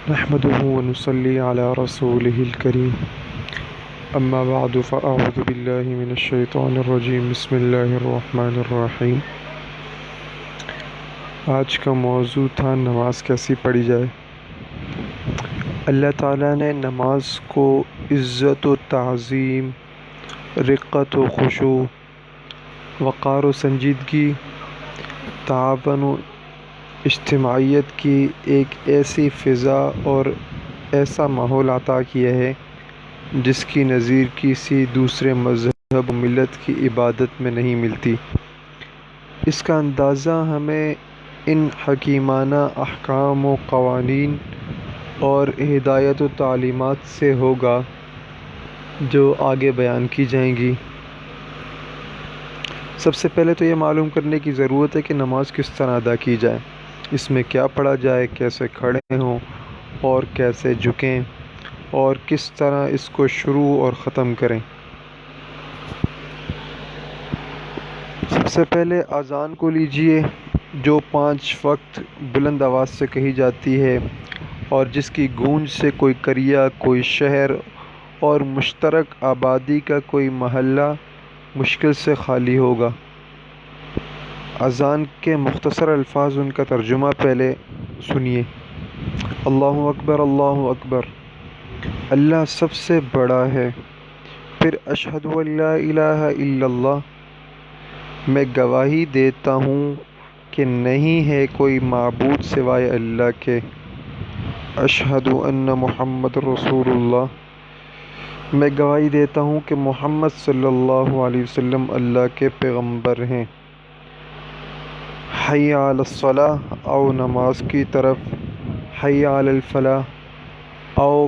نحمده ونصلي على رسوله الكريم أما بعد فأعوذ بالله من الشيطان الرجيم بسم الله الرحمن الرحيم۔ آج کا موضوع تھا نماز کیسی پڑھی جائے۔ اللہ تعالیٰ نے نماز کو عزت و تعظیم، رقت و خشوع، وقار و سنجیدگی، تعاون و اجتماعیت کی ایک ایسی فضا اور ایسا ماحول عطا کیا ہے جس کی نظیر کسی دوسرے مذہب و ملت کی عبادت میں نہیں ملتی۔ اس کا اندازہ ہمیں ان حکیمانہ احکام و قوانین اور ہدایت و تعلیمات سے ہوگا جو آگے بیان کی جائیں گی۔ سب سے پہلے تو یہ معلوم کرنے کی ضرورت ہے کہ نماز کس طرح ادا کی جائے، اس میں کیا پڑھا جائے، کیسے کھڑے ہوں اور کیسے جھکیں اور کس طرح اس کو شروع اور ختم کریں۔ سب سے پہلے اذان کو لیجئے جو 5 وقت بلند آواز سے کہی جاتی ہے اور جس کی گونج سے کوئی قریہ، کوئی شہر اور مشترک آبادی کا کوئی محلہ مشکل سے خالی ہوگا۔ اذان کے مختصر الفاظ، ان کا ترجمہ پہلے سنیے۔ اللہ اکبر، اللہ اکبر، اللہ سب سے بڑا ہے۔ پھر اشہد ان لا الہ الا اللہ، میں گواہی دیتا ہوں کہ نہیں ہے کوئی معبود سوائے اللہ کے۔ اشہد ان محمد رسول اللہ، میں گواہی دیتا ہوں کہ محمد صلی اللہ علیہ وسلم اللہ کے پیغمبر ہیں۔ حی علی الصلاۃ، آؤ نماز کی طرف۔ حی علی الفلاح، آؤ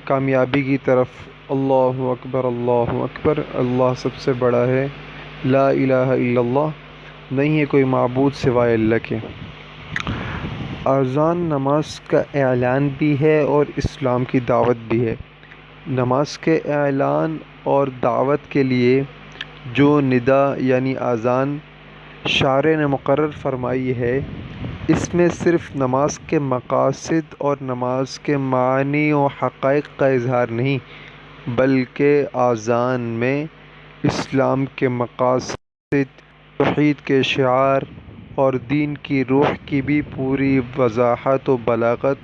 کامیابی کی طرف۔ اللہ اکبر، اللہ اکبر، اللہ سب سے بڑا ہے۔ لا الہ الا اللہ، نہیں ہے کوئی معبود سوائے اللہ کے۔ اذان نماز کا اعلان بھی ہے اور اسلام کی دعوت بھی ہے۔ نماز کے اعلان اور دعوت کے لیے جو ندا یعنی اذان شارع نے مقرر فرمائی ہے، اس میں صرف نماز کے مقاصد اور نماز کے معانی و حقائق کا اظہار نہیں، بلکہ اذان میں اسلام کے مقاصد، توحید کے شعار اور دین کی روح کی بھی پوری وضاحت و بلاغت،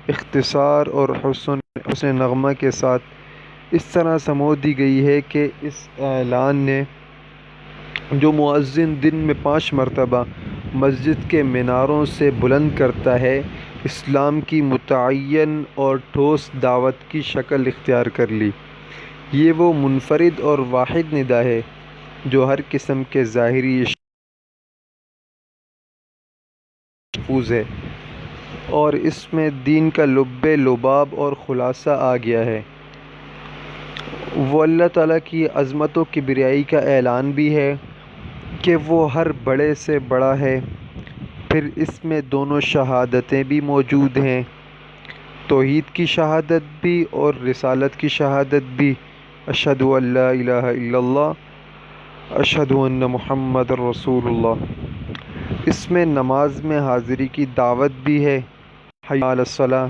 اختصار اور حسن نغمہ کے ساتھ اس طرح سمو دی گئی ہے کہ اس اعلان نے جو مؤذن دن میں 5 مرتبہ مسجد کے میناروں سے بلند کرتا ہے، اسلام کی متعین اور ٹھوس دعوت کی شکل اختیار کر لی۔ یہ وہ منفرد اور واحد ندا ہے جو ہر قسم کے ظاہری محفوظ ہے اور اس میں دین کا لب لباب اور خلاصہ آ گیا ہے۔ وہ اللہ تعالیٰ کی عظمت و کبریائی کا اعلان بھی ہے کہ وہ ہر بڑے سے بڑا ہے۔ پھر اس میں دونوں شہادتیں بھی موجود ہیں، توحید کی شہادت بھی اور رسالت کی شہادت بھی۔ اشہد ان لا الہ الا اللہ، اشہد ان محمد رسول اللہ۔ اس میں نماز میں حاضری کی دعوت بھی ہے، حی علی الصلاۃ،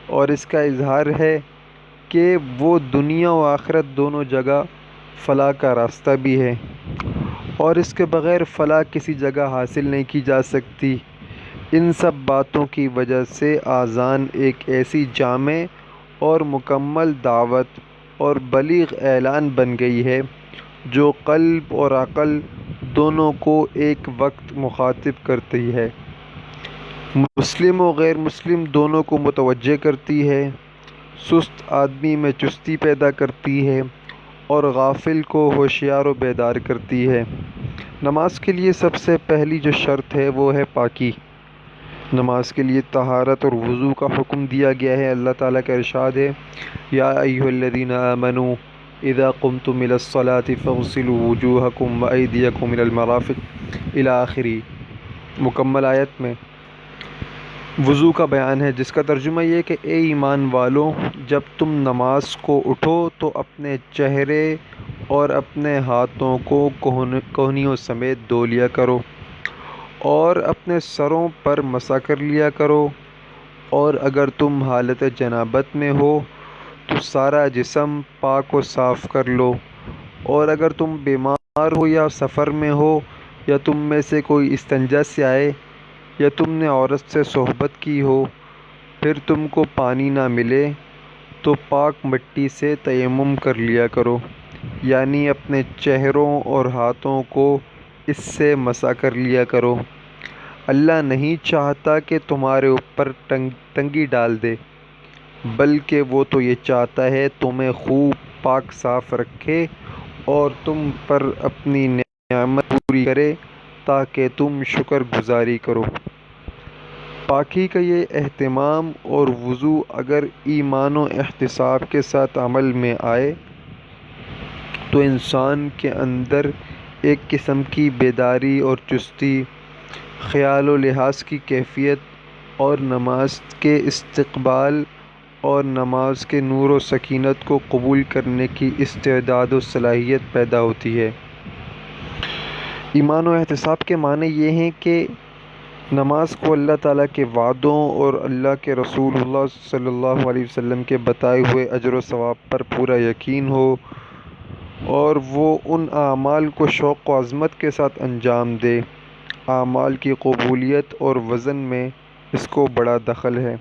اور اس کا اظہار ہے کہ وہ دنیا و آخرت دونوں جگہ فلاح کا راستہ بھی ہے اور اس کے بغیر فلاح کسی جگہ حاصل نہیں کی جا سکتی۔ ان سب باتوں کی وجہ سے اذان ایک ایسی جامع اور مکمل دعوت اور بلیغ اعلان بن گئی ہے جو قلب اور عقل دونوں کو ایک وقت مخاطب کرتی ہے، مسلم و غیر مسلم دونوں کو متوجہ کرتی ہے، سست آدمی میں چستی پیدا کرتی ہے اور غافل کو ہوشیار و بیدار کرتی ہے۔ نماز کے لیے سب سے پہلی جو شرط ہے وہ ہے پاکی۔ نماز کے لیے طہارت اور وضو کا حکم دیا گیا ہے۔ اللہ تعالیٰ کا ارشاد ہے، یا ایھا الذین آمنوا اذا قمتم الی الصلاۃ فاغسلوا وجوہکم وایدیکم الی المرافق الی آخری۔ مکمل آیت میں وضو کا بیان ہے جس کا ترجمہ یہ ہے کہ اے ایمان والو، جب تم نماز کو اٹھو تو اپنے چہرے اور اپنے ہاتھوں کو کوہنیوں سمیت دھو لیا کرو اور اپنے سروں پر مسح کر لیا کرو اور اگر تم حالت جنابت میں ہو تو سارا جسم پاک و صاف کر لو، اور اگر تم بیمار ہو یا سفر میں ہو، یا تم میں سے کوئی استنجا سے آئے، یا تم نے عورت سے صحبت کی ہو، پھر تم کو پانی نہ ملے تو پاک مٹی سے تیمم کر لیا کرو، یعنی اپنے چہروں اور ہاتھوں کو اس سے مسح کر لیا کرو۔ اللہ نہیں چاہتا کہ تمہارے اوپر تنگی ڈال دے، بلکہ وہ تو یہ چاہتا ہے تمہیں خوب پاک صاف رکھے اور تم پر اپنی نعمت پوری کرے تاکہ تم شکر گزاری کرو۔ پاکی کا یہ اہتمام اور وضو اگر ایمان و احتساب کے ساتھ عمل میں آئے تو انسان کے اندر ایک قسم کی بیداری اور چستی، خیال و لحاظ کی کیفیت، اور نماز کے استقبال اور نماز کے نور و سکینت کو قبول کرنے کی استعداد و صلاحیت پیدا ہوتی ہے۔ ایمان و احتساب کے معنی یہ ہیں کہ نماز کو اللہ تعالیٰ کے وعدوں اور اللہ کے رسول اللہ صلی اللہ علیہ وسلم کے بتائے ہوئے اجر و ثواب پر پورا یقین ہو، اور وہ ان اعمال کو شوق و عظمت کے ساتھ انجام دے۔ اعمال کی قبولیت اور وزن میں اس کو بڑا دخل ہے۔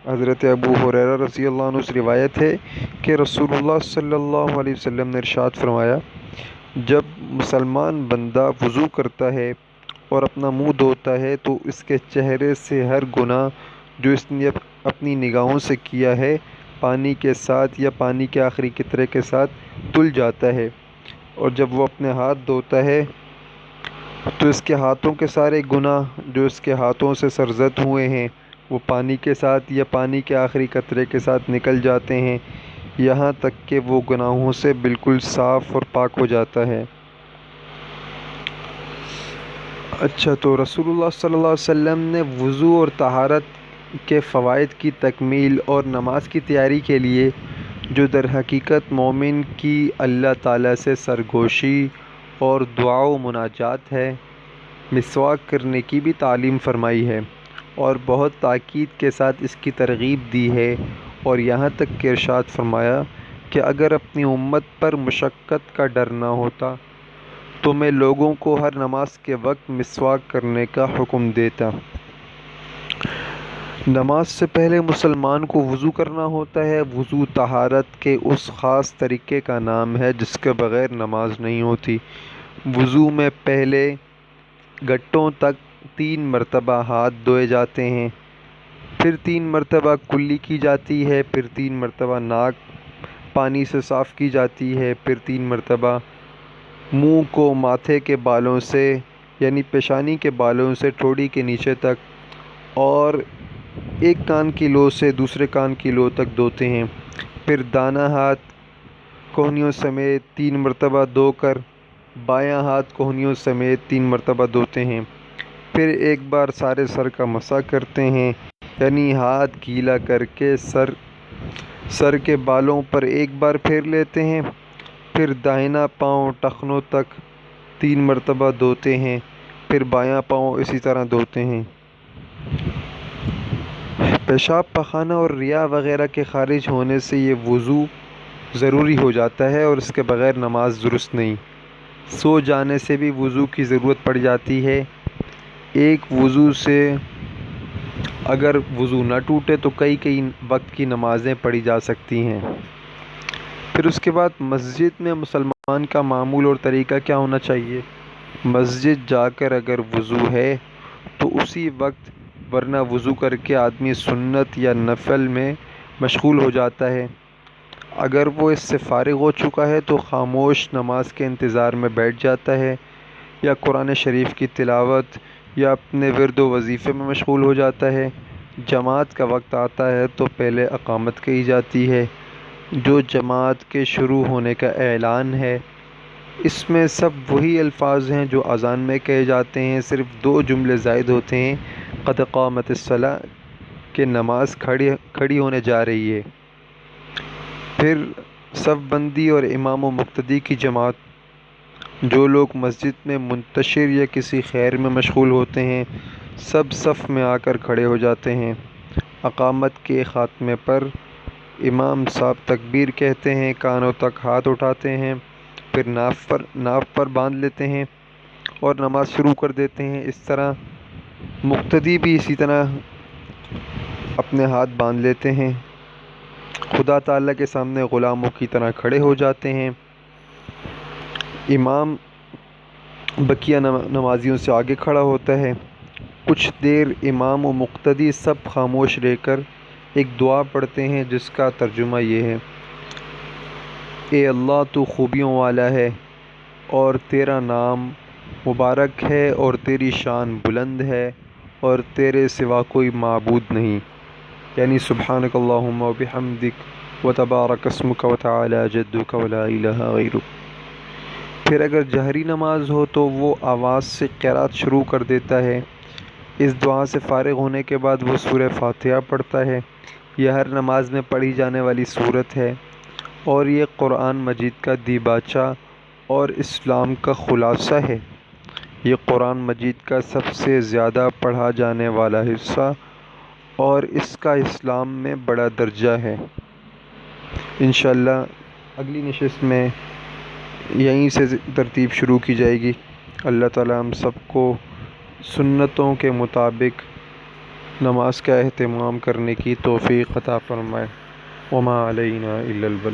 حضرت ابو ہریرہ رضی اللہ عنہ سے روایت ہے کہ رسول اللہ صلی اللہ علیہ وسلم نے ارشاد فرمایا، جب مسلمان بندہ وضو کرتا ہے اور اپنا منہ دھوتا ہے تو اس کے چہرے سے ہر گناہ جو اس نے اپنی نگاہوں سے کیا ہے پانی کے ساتھ یا پانی کے آخری قطرے کے ساتھ دھل جاتا ہے، اور جب وہ اپنے ہاتھ دھوتا ہے تو اس کے ہاتھوں کے سارے گناہ جو اس کے ہاتھوں سے سرزد ہوئے ہیں وہ پانی کے ساتھ یا پانی کے آخری قطرے کے ساتھ نکل جاتے ہیں، یہاں تک کہ وہ گناہوں سے بالکل صاف اور پاک ہو جاتا ہے۔ اچھا، تو رسول اللہ صلی اللہ علیہ وسلم نے وضو اور طہارت کے فوائد کی تکمیل اور نماز کی تیاری کے لیے جو در حقیقت مومن کی اللہ تعالیٰ سے سرگوشی اور دعا و مناجات ہے، مسواک کرنے کی بھی تعلیم فرمائی ہے، اور بہت تاکید کے ساتھ اس کی ترغیب دی ہے، اور یہاں تک کہ ارشاد فرمایا کہ اگر اپنی امت پر مشقت کا ڈر نہ ہوتا تو میں لوگوں کو ہر نماز کے وقت مسواک کرنے کا حکم دیتا۔ نماز سے پہلے مسلمان کو وضو کرنا ہوتا ہے۔ وضو طہارت کے اس خاص طریقے کا نام ہے جس کے بغیر نماز نہیں ہوتی۔ وضو میں پہلے گھٹنوں تک 3 مرتبہ ہاتھ دھوئے جاتے ہیں، پھر 3 مرتبہ کلی کی جاتی ہے، پھر 3 مرتبہ ناک پانی سے صاف کی جاتی ہے، پھر 3 مرتبہ منہ کو ماتھے کے بالوں سے یعنی پیشانی کے بالوں سے ٹھوڑی کے نیچے تک اور ایک کان کی لو سے دوسرے کان کی لو تک دھوتے ہیں، پھر دانا ہاتھ کوہنیوں سمیت 3 مرتبہ دھو کر بایاں ہاتھ کوہنیوں سمیت 3 مرتبہ دھوتے ہیں، پھر ایک بار سارے سر کا مسح کرتے ہیں، یعنی ہاتھ گیلا کر کے سر کے بالوں پر ایک بار پھیر لیتے ہیں، پھر داہنا پاؤں ٹخنوں تک 3 مرتبہ دھوتے ہیں، پھر بایاں پاؤں اسی طرح دھوتے ہیں۔ پیشاب پخانہ اور ریاء وغیرہ کے خارج ہونے سے یہ وضو ضروری ہو جاتا ہے اور اس کے بغیر نماز درست نہیں۔ سو جانے سے بھی وضو کی ضرورت پڑ جاتی ہے۔ ایک وضو سے اگر وضو نہ ٹوٹے تو کئی وقت کی نمازیں پڑھی جا سکتی ہیں۔ پھر اس کے بعد مسجد میں مسلمان کا معمول اور طریقہ کیا ہونا چاہیے؟ مسجد جا کر اگر وضو ہے تو اسی وقت، ورنہ وضو کر کے آدمی سنت یا نفل میں مشغول ہو جاتا ہے۔ اگر وہ اس سے فارغ ہو چکا ہے تو خاموش نماز کے انتظار میں بیٹھ جاتا ہے، یا قرآن شریف کی تلاوت یا اپنے ورد و وظیفے میں مشغول ہو جاتا ہے۔ جماعت کا وقت آتا ہے تو پہلے اقامت کہی جاتی ہے، جو جماعت کے شروع ہونے کا اعلان ہے۔ اس میں سب وہی الفاظ ہیں جو اذان میں کہے جاتے ہیں، صرف 2 جملے زائد ہوتے ہیں، قد قامت الصلاۃ کہ نماز کھڑی ہونے جا رہی ہے۔ پھر صف بندی اور امام و مقتدی کی جماعت، جو لوگ مسجد میں منتشر یا کسی خیر میں مشغول ہوتے ہیں سب صف میں آ کر کھڑے ہو جاتے ہیں۔ اقامت کے خاتمے پر امام صاحب تکبیر کہتے ہیں، کانوں تک ہاتھ اٹھاتے ہیں، پھر ناف پر باندھ لیتے ہیں اور نماز شروع کر دیتے ہیں۔ اس طرح مقتدی بھی اسی طرح اپنے ہاتھ باندھ لیتے ہیں، خدا تعالیٰ کے سامنے غلاموں کی طرح کھڑے ہو جاتے ہیں۔ امام بقیہ نمازیوں سے آگے کھڑا ہوتا ہے۔ کچھ دیر امام و مقتدی سب خاموش رہ کر ایک دعا پڑھتے ہیں جس کا ترجمہ یہ ہے: اے اللہ، تو خوبیوں والا ہے اور تیرا نام مبارک ہے اور تیری شان بلند ہے اور تیرے سوا کوئی معبود نہیں، یعنی سبحانک اللہم و بحمدک و تبارک اسمک و تعالی جدک و لا الہ غیرک۔ پھر اگر جہری نماز ہو تو وہ آواز سے قرأت شروع کر دیتا ہے۔ اس دعا سے فارغ ہونے کے بعد وہ سورہ فاتحہ پڑھتا ہے۔ یہ ہر نماز میں پڑھی جانے والی سورت ہے اور یہ قرآن مجید کا دیباچہ اور اسلام کا خلاصہ ہے۔ یہ قرآن مجید کا سب سے زیادہ پڑھا جانے والا حصہ اور اس کا اسلام میں بڑا درجہ ہے۔ انشاءاللہ اگلی نشست میں یہیں سے ترتیب شروع کی جائے گی۔ اللہ تعالی ہم سب کو سنتوں کے مطابق نماز کا اہتمام کرنے کی توفیق عطا فرمائے۔ وما علینا الا البلاغ۔